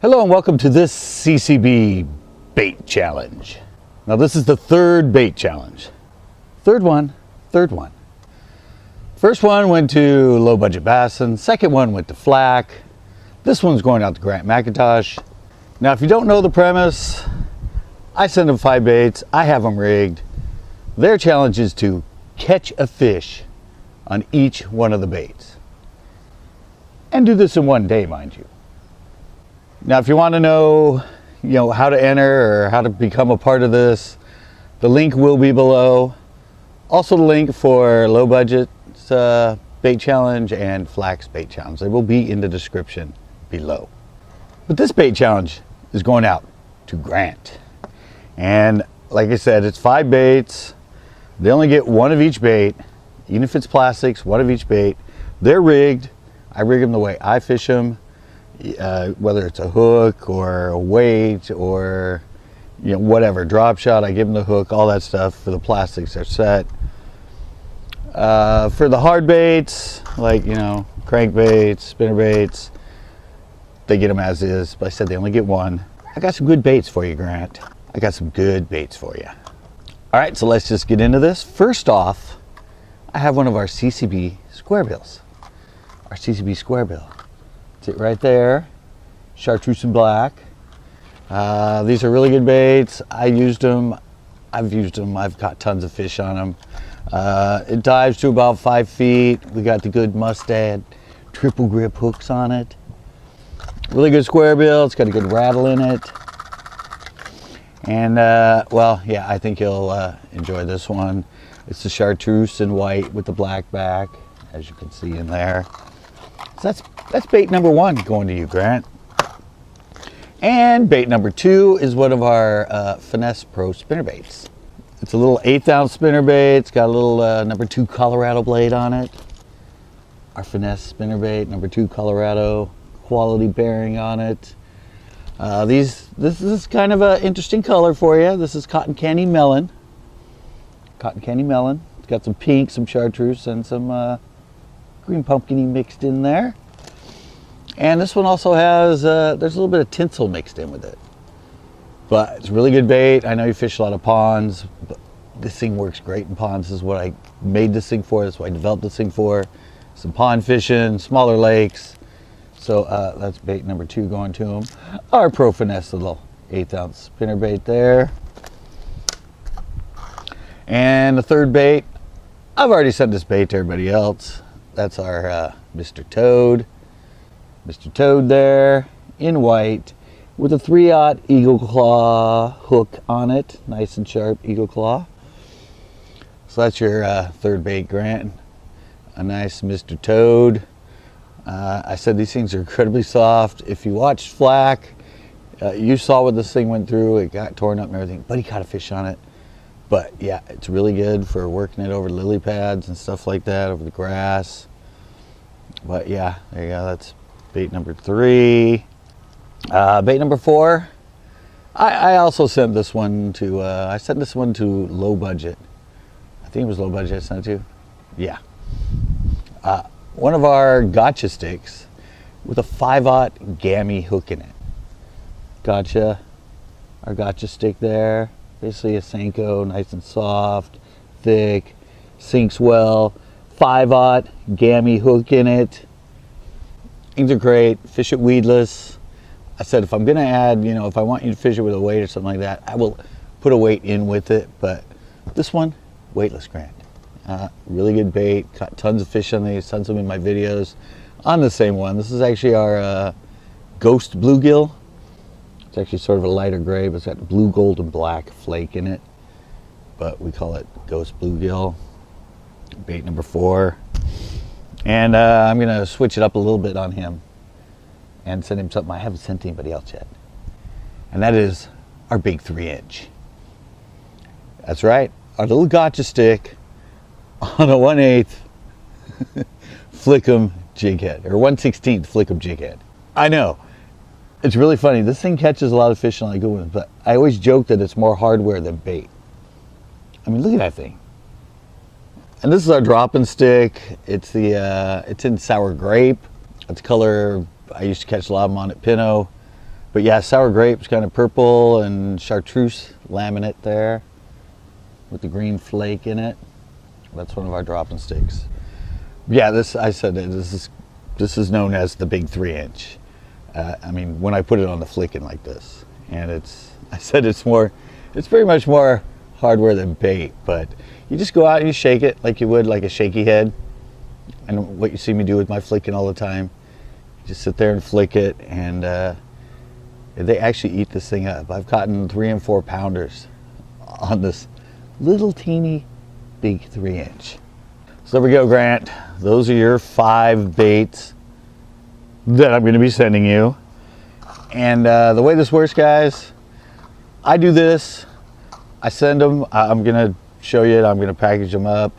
Hello and welcome to this CCB bait challenge. Now this is the third bait challenge. Third one. First one went to low budget Bassin. Second one went to F.L.A.C. This one's going out to McIntosh. Now if you don't know the premise, I send them 5 baits. I have them rigged. Their challenge is to catch a fish on each one of the baits. And do this in one day, mind you. Now, if you want to know, how to enter or how to become a part of this, the link will be below. Also, the link for low budget bait challenge and F.L.A.C bait challenge. They will be in the description below. But this bait challenge is going out to Grant. And like I said, it's 5 baits. They only get one of each bait, even if it's plastics, one of each bait. They're rigged. I rig them the way I fish them. Whether it's a hook or a weight or whatever, drop shot, I give them the hook, all that stuff. For the plastics, they're set. For the hard baits, like crank baits, spinner baits, they get them as is, but I said they only get one. I got some good baits for you, Grant. I got some good baits for you. All right, so let's just get into this. First off, I have one of our CCB square bills. Our CCB square bill. It right there, chartreuse and black. These are really good baits. I've used them. I've caught tons of fish on them. It dives to about 5 feet. We got the good mustad triple grip hooks on it. Really good square bill. It's got a good rattle in it. And well, yeah, I think you'll enjoy this one. It's the chartreuse and white with the black back, as you can see in there. So that's bait number 1 going to you, Grant. And bait number 2 is one of our F.L.A.C Pro spinner baits. It's a little 1/8 ounce spinner bait. It's got a little number 2 Colorado blade on it. Our F.L.A.C spinner bait, number 2 Colorado, quality bearing on it. This is kind of an interesting color for you. This is cotton candy melon. Cotton candy melon. It's got some pink, some chartreuse, and some green pumpkin-y mixed in there. And this one also has, there's a little bit of tinsel mixed in with it. But it's a really good bait. I know you fish a lot of ponds, but this thing works great in ponds. This is what I made this thing for. That's what I developed this thing for. Some pond fishing, smaller lakes. So that's bait number 2 going to them. Our Pro F.L.A.C little 1/8 ounce spinner bait there. And the third bait, I've already sent this bait to everybody else. That's our Mr. Toad. Mr. Toad there in white with a 3/0 eagle claw hook on it. Nice and sharp eagle claw. So that's your third bait, Grant. A nice Mr. Toad. I said these things are incredibly soft. If you watched F.L.A.C, you saw what this thing went through. It got torn up and everything, but he caught a fish on it. But yeah, it's really good for working it over lily pads and stuff like that, over the grass. But yeah, there you go. That's bait number 3. Bait number 4. I also sent this one to. I sent this one to low budget. I think it was low budget I sent it to. Yeah. One of our gotcha sticks with a 5/0 gammy hook in it. Gotcha. Our gotcha stick there. Basically a Senko, nice and soft, thick, sinks well, 5/0 gammy hook in it. Things are great. Fish it weedless. I said if I'm gonna add, if I want you to fish it with a weight or something like that, I will put a weight in with it. But this one, weightless, Grant. Really good bait. Caught tons of fish on these. Tons of them in my videos. On the same one. This is actually our Ghost Bluegill. It's actually sort of a lighter gray, but it's got blue, gold, and black flake in it. But we call it Ghost Bluegill. Bait number 4. And I'm going to switch it up a little bit on him and send him something I haven't sent to anybody else yet. And that is our big 3-inch. That's right. Our little gotcha stick on a 1/8 Flickum jig head, or 1/16 Flickum jig head. I know. It's really funny. This thing catches a lot of fish and a lot of good ones, but I always joke that it's more hardware than bait. I mean, look at that thing. And this is our dropping stick. It's it's in sour grape. It's color. I used to catch a lot of them on at Pinot. But yeah, sour grapes, kind of purple, and chartreuse laminate there with the green flake in it. That's one of our dropping sticks. Yeah, this is known as the big 3-inch. I mean, when I put it on the flicking like this, and it's pretty much more hardware than bait, but you just go out and you shake it like you would like a shaky head, and what you see me do with my flicking all the time. You just sit there and flick it, and they actually eat this thing up. I've caught 3 and 4 pounders on this little teeny big 3-inch. So there we go, Grant. Those are your 5 baits that I'm going to be sending you. And the way this works, guys, I do this. I send them. I'm going to show you it. I'm going to package them up.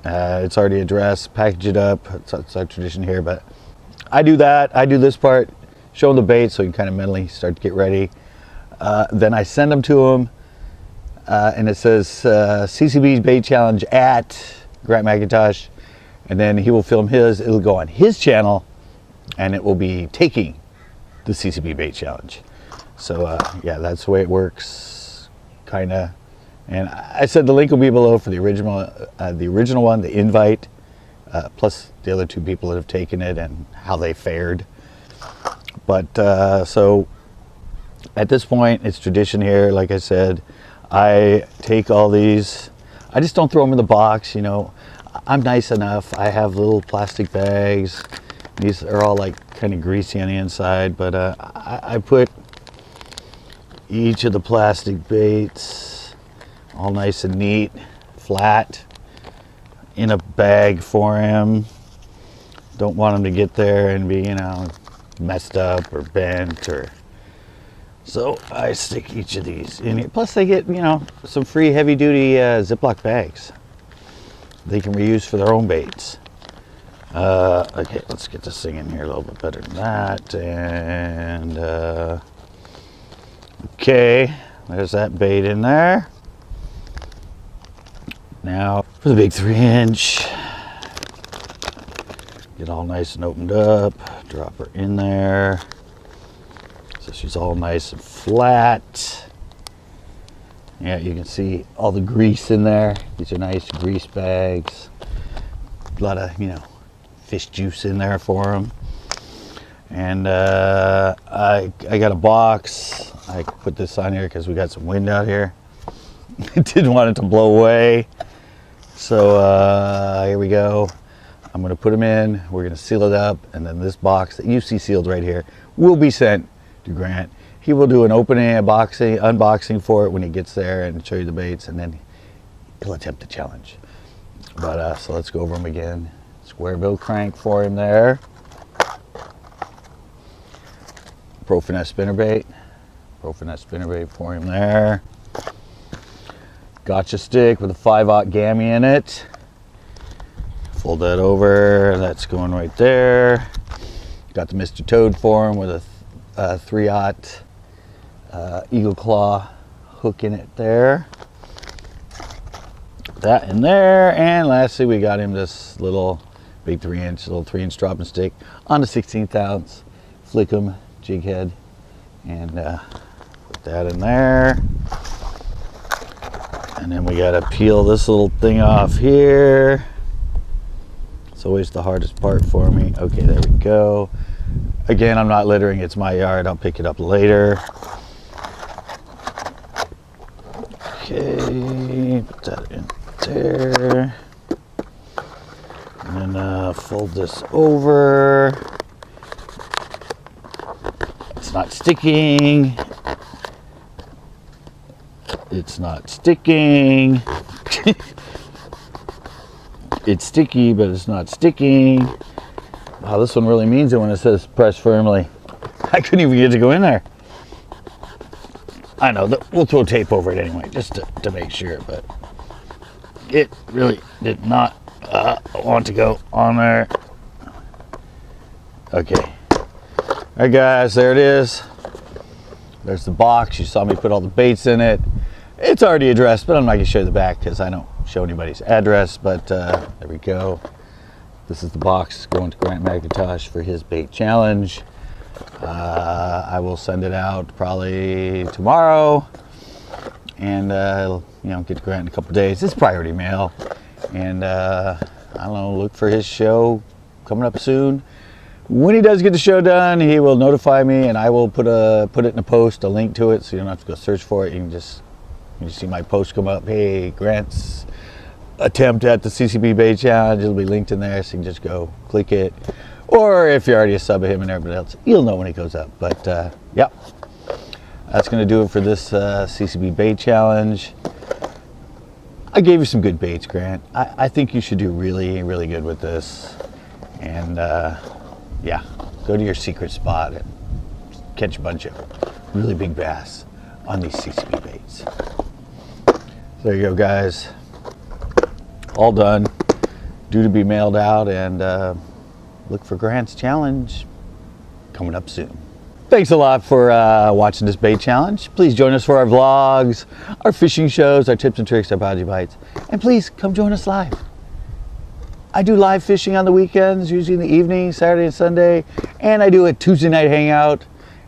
It's already addressed. Package it up. It's our tradition here, but I do that. I do this part. Show them the bait so you can kind of mentally start to get ready. Then I send them to them, and it says CCB's Bait Challenge at Grant McIntosh, and then he will film his. It'll go on his channel, and it will be taking the CCB Bait Challenge. So yeah, that's the way it works, kind of. And I said the link will be below for the original one, the invite, plus the other 2 people that have taken it and how they fared. But so at this point, it's tradition here. Like I said, I take all these. I just don't throw them in the box, you know. I'm nice enough. I have little plastic bags. These are all like kind of greasy on the inside, but I put each of the plastic baits all nice and neat, flat, in a bag for him. Don't want him to get there and be, you know, messed up or bent, or so I stick each of these in here. Plus they get, you know, some free heavy duty Ziploc bags they can reuse for their own baits. Okay, let's get this thing in here a little bit better than that. And okay, there's that bait in there. Now for the big 3-inch, get all nice and opened up, drop her in there so she's all nice and flat. Yeah, you can see all the grease in there. These are nice grease bags. A lot of, you know, fish juice in there for them. And I got a box. I put this on here because we got some wind out here. Didn't want it to blow away. So here we go. I'm going to put them in. We're going to seal it up, and then this box that you see sealed right here will be sent to Grant. He will do an opening, unboxing for it when he gets there and show you the baits, and then he'll attempt the challenge. But so let's go over them again. Square bill crank for him there. Pro Finesse spinnerbait. Pro Finesse spinnerbait for him there. Gotcha stick with a 5/0 gammy in it. Fold that over. That's going right there. Got the Mr. Toad for him with a 3/0 Eagle Claw hook in it there. That in there. And lastly, we got him this little big 3-inch, little 3-inch dropping stick on a 1/16 ounce Flickum jig head. And put that in there. And then we gotta peel this little thing off here. It's always the hardest part for me. Okay, there we go. Again, I'm not littering, it's my yard. I'll pick it up later. Okay, put that in there. And then fold this over. It's not sticking. It's not sticking. It's sticky, but it's not sticking. Wow, this one really means it when it says press firmly. I couldn't even get it to go in there. I know, we'll throw tape over it anyway, just to make sure, but it really did not want to go on there. Okay. All right, guys, there it is. There's the box. You saw me put all the baits in it. It's already addressed, but I'm not going to show you the back because I don't show anybody's address, but there we go. This is the box going to Grant McIntosh for his bait challenge. I will send it out probably tomorrow, and you know, get to Grant in a couple days. It's priority mail, and I don't know, look for his show coming up soon. When he does get the show done, he will notify me, and I will put it in a post, a link to it, so you don't have to go search for it. You can just see my post come up. Hey, Grant's attempt at the CCB bait challenge. It'll be linked in there, so you can just go click it. Or if you're already a sub of him and everybody else, you'll know when he goes up. But yeah, that's going to do it for this CCB bait challenge. I gave you some good baits, Grant. I think you should do really, really good with this. And yeah, go to your secret spot and catch a bunch of really big bass on these CCB baits. There you go, guys. All done. Due to be mailed out, and look for Grant's challenge coming up soon. Thanks a lot for watching this bait challenge. Please join us for our vlogs, our fishing shows, our tips and tricks, our biology bites. And please come join us live. I do live fishing on the weekends, usually in the evening, Saturday and Sunday. And I do a Tuesday night hangout.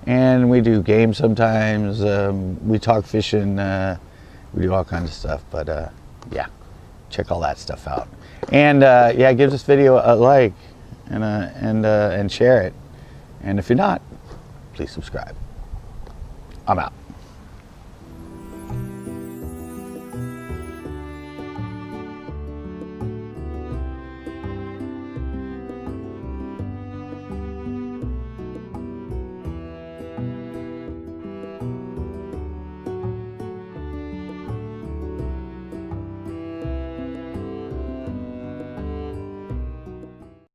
And we do games sometimes. We talk fishing. We do all kinds of stuff. But yeah, check all that stuff out. And yeah, give this video a like and share it. And if you're not, please subscribe. I'm out.